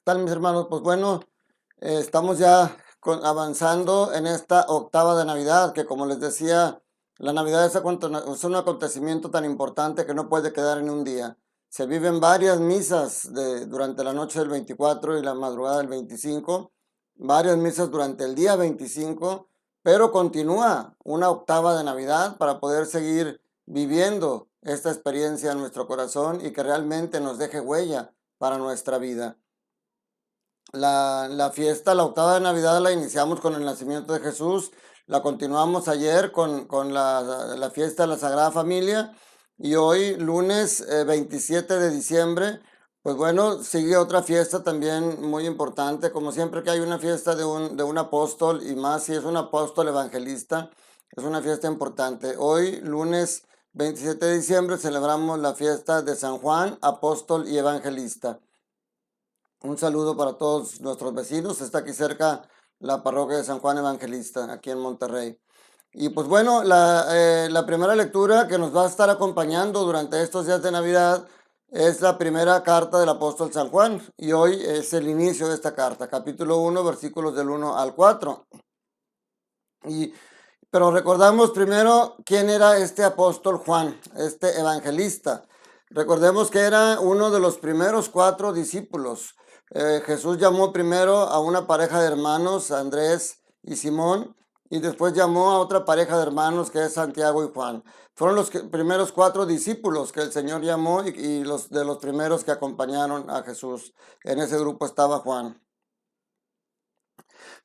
tal, mis hermanos? Pues bueno, estamos ya avanzando en esta octava de Navidad, que como les decía, la Navidad es un acontecimiento tan importante que no puede quedar en un día. Se viven varias misas durante la noche del 24 y la madrugada del 25, varias misas durante el día 25, pero continúa una octava de Navidad para poder seguir viviendo esta experiencia en nuestro corazón y que realmente nos deje huella para nuestra vida. La fiesta, la octava de Navidad, la iniciamos con el nacimiento de Jesús, la continuamos ayer con la fiesta de la Sagrada Familia y hoy, lunes 27 de diciembre, pues bueno, sigue otra fiesta también muy importante, como siempre que hay una fiesta de un apóstol y más si es un apóstol evangelista, es una fiesta importante. Hoy, lunes 27 de diciembre, celebramos la fiesta de San Juan, apóstol y evangelista. Un saludo para todos nuestros vecinos. Está aquí cerca la parroquia de San Juan Evangelista, aquí en Monterrey. Y pues bueno, la primera lectura que nos va a estar acompañando durante estos días de Navidad es la primera carta del apóstol San Juan. Y hoy es el inicio de esta carta, capítulo 1, versículos del 1 al 4. Pero recordamos primero quién era este apóstol Juan, este evangelista. Recordemos que era uno de los primeros 4 discípulos. Jesús llamó primero a una pareja de hermanos, Andrés y Simón, y después llamó a otra pareja de hermanos que es Santiago y Juan. Fueron los primeros 4 discípulos que el Señor llamó y de los primeros que acompañaron a Jesús. En ese grupo estaba Juan.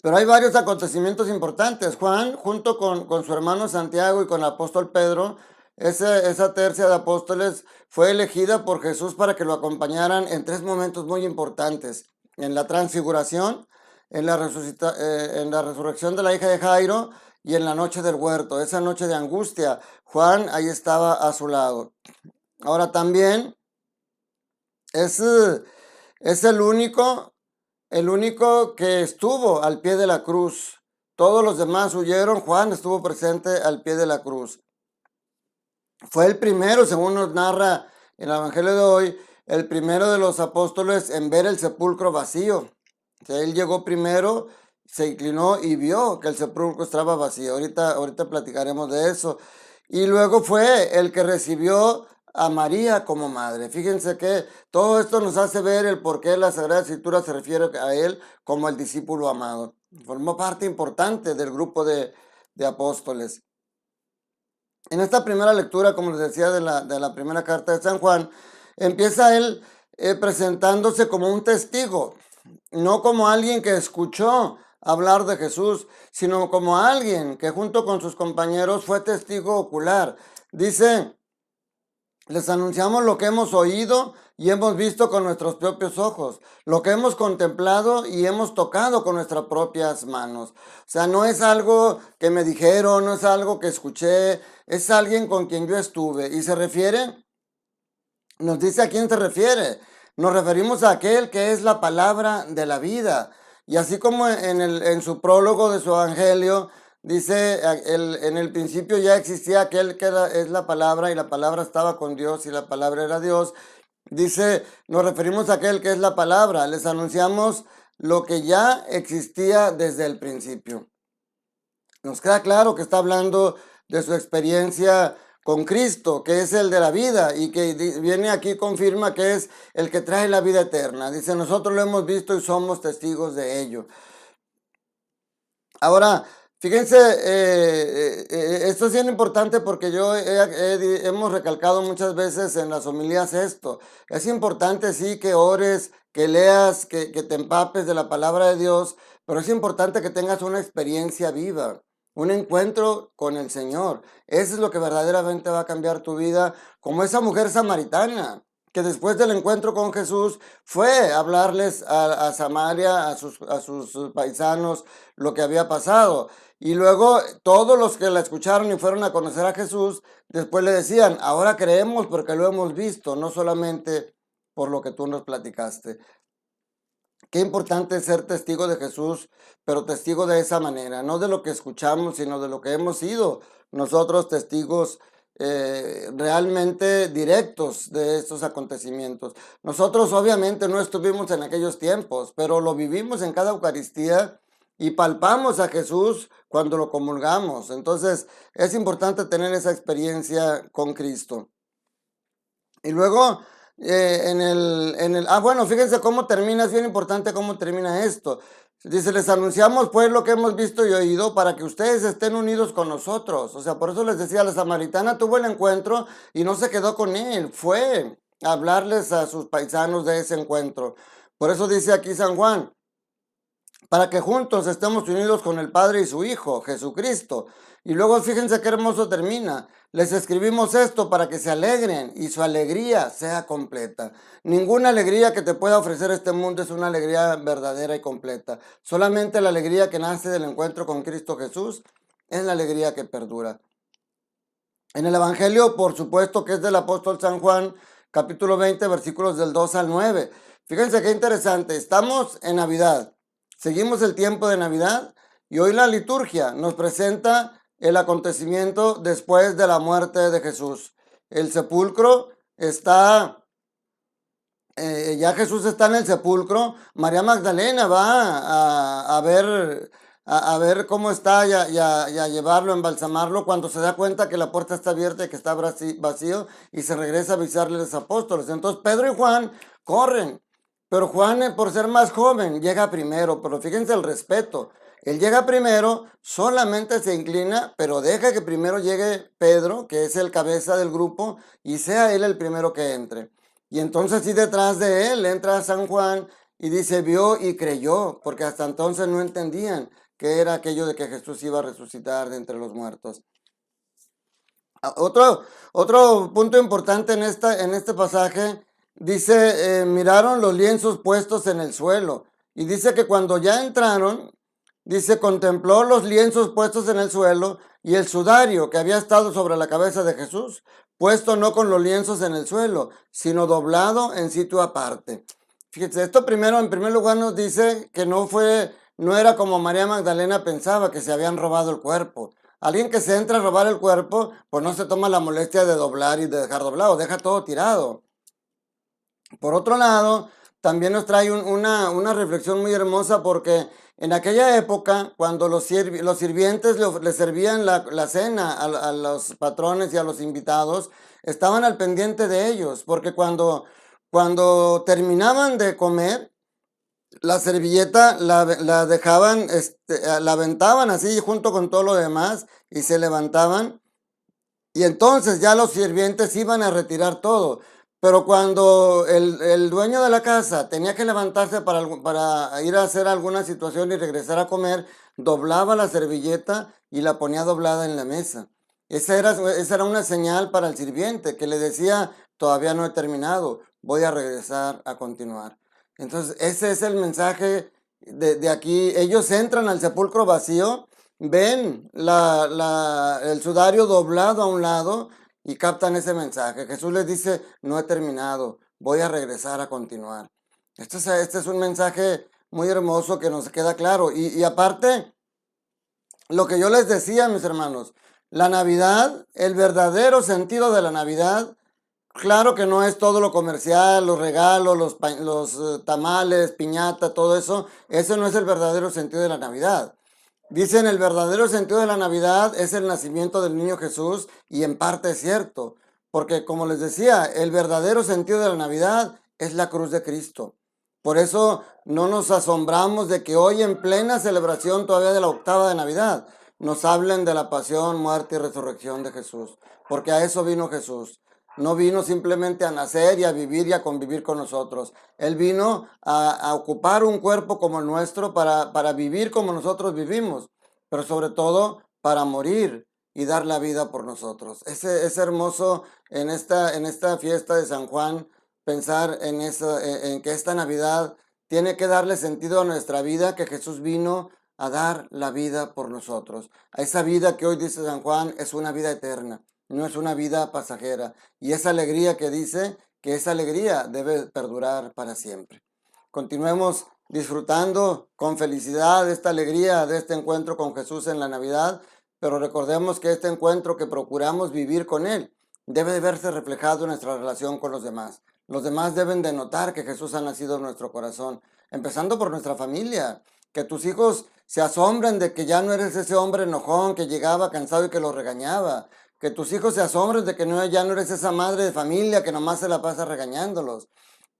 Pero hay varios acontecimientos importantes. Juan, junto con su hermano Santiago y con el apóstol Pedro, esa tercia de apóstoles fue elegida por Jesús para que lo acompañaran en 3 momentos muy importantes. En la transfiguración, en la resurrección de la hija de Jairo y en la noche del huerto, esa noche de angustia. Juan ahí estaba a su lado. Ahora también es, es el único que estuvo al pie de la cruz. Todos los demás huyeron, Juan estuvo presente al pie de la cruz. Fue el primero, según nos narra el Evangelio de hoy, el primero de los apóstoles en ver el sepulcro vacío. O sea, él llegó primero, se inclinó y vio que el sepulcro estaba vacío. Ahorita platicaremos de eso. Y luego fue el que recibió a María como madre. Fíjense que todo esto nos hace ver el por qué la Sagrada Escritura se refiere a él como el discípulo amado. Formó parte importante del grupo de apóstoles. En esta primera lectura, como les decía, de la primera carta de San Juan, empieza él presentándose como un testigo, no como alguien que escuchó hablar de Jesús, sino como alguien que junto con sus compañeros fue testigo ocular. Dice: les anunciamos lo que hemos oído y hemos visto con nuestros propios ojos, lo que hemos contemplado y hemos tocado con nuestras propias manos. O sea, no es algo que me dijeron, no es algo que escuché, es alguien con quien yo estuve. Y se refiere, nos dice a quién se refiere. Nos referimos a aquel que es la palabra de la vida. Y así como en su prólogo de su evangelio, dice, en el principio ya existía aquel que es la palabra y la palabra estaba con Dios y la palabra era Dios. Dice, nos referimos a aquel que es la palabra. Les anunciamos lo que ya existía desde el principio. Nos queda claro que está hablando de su experiencia con Cristo, que es el de la vida y que viene aquí y confirma que es el que trae la vida eterna. Dice, nosotros lo hemos visto y somos testigos de ello. Ahora, fíjense, esto es bien importante porque hemos recalcado muchas veces en las homilías esto. Es importante, sí, que ores, que leas, que te empapes de la palabra de Dios, pero es importante que tengas una experiencia viva, un encuentro con el Señor. Eso es lo que verdaderamente va a cambiar tu vida, como esa mujer samaritana que después del encuentro con Jesús fue a hablarles a Samaria, a sus paisanos, lo que había pasado. Y luego todos los que la escucharon y fueron a conocer a Jesús, después le decían, ahora creemos porque lo hemos visto, no solamente por lo que tú nos platicaste. Qué importante es ser testigo de Jesús, pero testigo de esa manera, no de lo que escuchamos, sino de lo que hemos sido nosotros testigos realmente directos de estos acontecimientos. Nosotros obviamente no estuvimos en aquellos tiempos, pero lo vivimos en cada Eucaristía y palpamos a Jesús cuando lo comulgamos. Entonces es importante tener esa experiencia con Cristo. Y luego, bueno, fíjense cómo termina, es bien importante cómo termina esto. Dice, les anunciamos pues lo que hemos visto y oído para que ustedes estén unidos con nosotros. O sea, por eso les decía, la samaritana tuvo el encuentro y no se quedó con él, fue a hablarles a sus paisanos de ese encuentro. Por eso dice aquí San Juan, para que juntos estemos unidos con el Padre y su Hijo, Jesucristo. Y luego fíjense qué hermoso termina. Les escribimos esto para que se alegren y su alegría sea completa. Ninguna alegría que te pueda ofrecer este mundo es una alegría verdadera y completa. Solamente la alegría que nace del encuentro con Cristo Jesús es la alegría que perdura. En el Evangelio, por supuesto que es del apóstol San Juan, capítulo 20, versículos del 2 al 9. Fíjense qué interesante, estamos en Navidad, seguimos el tiempo de Navidad y hoy la liturgia nos presenta el acontecimiento después de la muerte de Jesús. El sepulcro está, ya Jesús está en el sepulcro, María Magdalena va a ver cómo está y a llevarlo, a embalsamarlo, cuando se da cuenta que la puerta está abierta y que está vacío, y se regresa a avisarle a los apóstoles. Entonces Pedro y Juan corren, pero Juan, por ser más joven, llega primero. Pero fíjense el respeto, él llega primero, solamente se inclina, pero deja que primero llegue Pedro, que es el cabeza del grupo, y sea él el primero que entre. Y entonces sí, detrás de él entra San Juan y dice, vio y creyó, porque hasta entonces no entendían qué era aquello de que Jesús iba a resucitar de entre los muertos. Otro punto importante en este pasaje, dice, miraron los lienzos puestos en el suelo. Y dice que cuando ya entraron, dice, contempló los lienzos puestos en el suelo y el sudario que había estado sobre la cabeza de Jesús, puesto no con los lienzos en el suelo, sino doblado en sitio aparte. Fíjense, esto primero, en primer lugar, nos dice que no era como María Magdalena pensaba, que se habían robado el cuerpo. Alguien que se entra a robar el cuerpo, pues no se toma la molestia de doblar y de dejar doblado, deja todo tirado. Por otro lado, también nos trae una reflexión muy hermosa, porque en aquella época, cuando los sirvientes le servían la cena a los patrones y a los invitados, estaban al pendiente de ellos, porque cuando terminaban de comer, la servilleta la dejaban, la aventaban así junto con todo lo demás y se levantaban, y entonces ya los sirvientes iban a retirar todo. Pero cuando el dueño de la casa tenía que levantarse para ir a hacer alguna situación y regresar a comer, doblaba la servilleta y la ponía doblada en la mesa. Esa era una señal para el sirviente, que le decía, todavía no he terminado, voy a regresar a continuar. Entonces ese es el mensaje de aquí. Ellos entran al sepulcro vacío, ven el sudario doblado a un lado y captan ese mensaje. Jesús les dice, no he terminado, voy a regresar a continuar. Este es un mensaje muy hermoso que nos queda claro. Y aparte, lo que yo les decía, mis hermanos, la Navidad, el verdadero sentido de la Navidad, claro que no es todo lo comercial, los regalos, los tamales, piñata, todo eso. Ese no es el verdadero sentido de la Navidad. Dicen, el verdadero sentido de la Navidad es el nacimiento del niño Jesús, y en parte es cierto, porque como les decía, el verdadero sentido de la Navidad es la cruz de Cristo. Por eso no nos asombramos de que hoy, en plena celebración todavía de la octava de Navidad, nos hablen de la pasión, muerte y resurrección de Jesús, porque a eso vino Jesús. No vino simplemente a nacer y a vivir y a convivir con nosotros. Él vino a ocupar un cuerpo como el nuestro para vivir como nosotros vivimos, pero sobre todo para morir y dar la vida por nosotros. Es hermoso en esta fiesta de San Juan pensar en que esta Navidad tiene que darle sentido a nuestra vida, que Jesús vino a dar la vida por nosotros. A esa vida que hoy dice San Juan es una vida eterna, no es una vida pasajera. Y esa alegría que dice, que esa alegría debe perdurar para siempre. Continuemos disfrutando con felicidad esta alegría de este encuentro con Jesús en la Navidad, pero recordemos que este encuentro que procuramos vivir con Él debe de verse reflejado en nuestra relación con los demás. Los demás deben de notar que Jesús ha nacido en nuestro corazón, empezando por nuestra familia. Que tus hijos se asombren de que ya no eres ese hombre enojón que llegaba cansado y que los regañaba. Que tus hijos se asombren de que ya no eres esa madre de familia que nomás se la pasa regañándolos.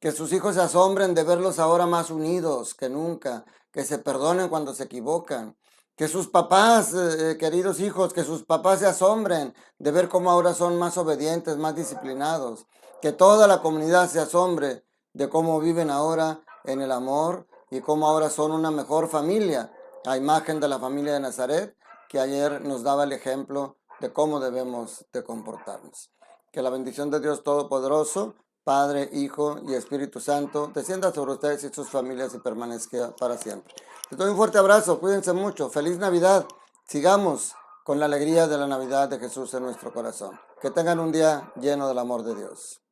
Que sus hijos se asombren de verlos ahora más unidos que nunca. Que se perdonen cuando se equivocan. Que sus papás, queridos hijos, que sus papás se asombren de ver cómo ahora son más obedientes, más disciplinados. Que toda la comunidad se asombre de cómo viven ahora en el amor y cómo ahora son una mejor familia, a imagen de la familia de Nazaret, que ayer nos daba el ejemplo de cómo debemos de comportarnos. Que la bendición de Dios Todopoderoso, Padre, Hijo y Espíritu Santo, descienda sobre ustedes y sus familias y permanezca para siempre. Les doy un fuerte abrazo, cuídense mucho, feliz Navidad, sigamos con la alegría de la Navidad de Jesús en nuestro corazón. Que tengan un día lleno del amor de Dios.